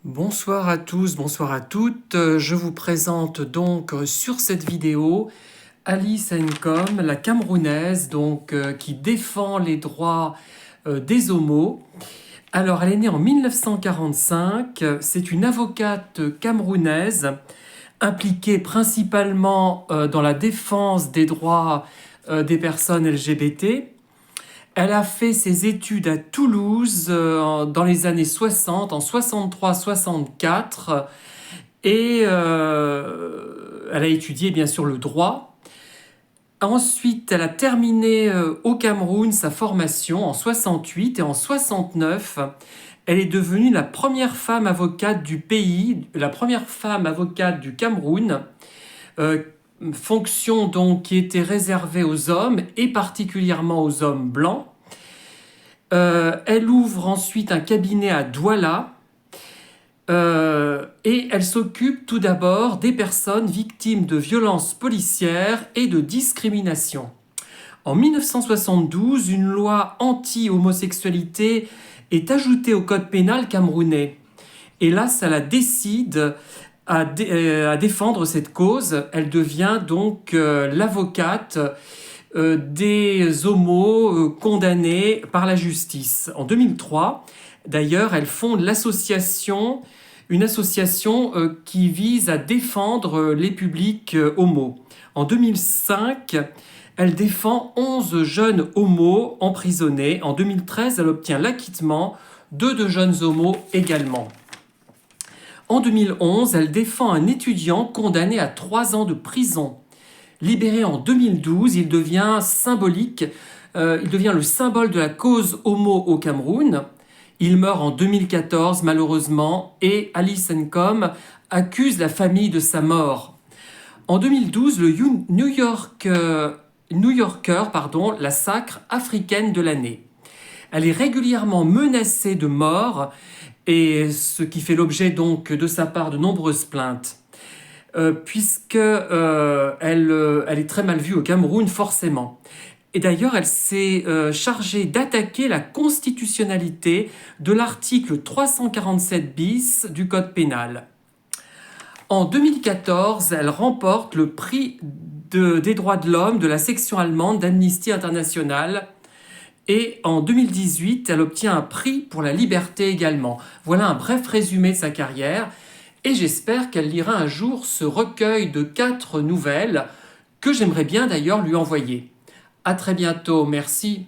Bonsoir à tous, bonsoir à toutes. Je vous présente donc sur cette vidéo Alice Nkom, la Camerounaise, qui défend les droits des homos. Alors, elle est née en 1945. C'est une avocate camerounaise impliquée principalement dans la défense des droits des personnes LGBT. Elle a fait ses études à Toulouse dans les années 60, en 63-64, et elle a étudié bien sûr le droit. Ensuite, elle a terminé au Cameroun sa formation en 68 et en 69, elle est devenue la première femme avocate du pays, la première femme avocate du Cameroun, euh, fonction donc qui était réservée aux hommes et particulièrement aux hommes blancs. Elle ouvre ensuite un cabinet à Douala et elle s'occupe tout d'abord des personnes victimes de violences policières et de discrimination. En 1972, une loi anti-homosexualité est ajoutée au code pénal camerounais. Et là, ça la décide à défendre cette cause. Elle devient donc l'avocate des homos condamnés par la justice. En 2003, d'ailleurs, elle fonde une association qui vise à défendre les publics homos. En 2005, elle défend 11 jeunes homos emprisonnés. En 2013, elle obtient l'acquittement de 2 jeunes homos également. En 2011, elle défend un étudiant condamné à 3 ans de prison. Libéré en 2012, il devient le symbole de la cause homo au Cameroun. Il meurt en 2014 malheureusement et Alice Nkom accuse la famille de sa mort. En 2012, le New Yorker la sacre africaine de l'année. Elle est régulièrement menacée de mort, et ce qui fait l'objet donc de sa part de nombreuses plaintes. Puisque elle est très mal vue au Cameroun, forcément. Et d'ailleurs, elle s'est chargée d'attaquer la constitutionnalité de l'article 347 bis du Code pénal. En 2014, elle remporte le prix des droits de l'homme de la section allemande d'Amnesty International. Et en 2018, elle obtient un prix pour la liberté également. Voilà un bref résumé de sa carrière. Et j'espère qu'elle lira un jour ce recueil de 4 nouvelles que j'aimerais bien d'ailleurs lui envoyer. À très bientôt, merci.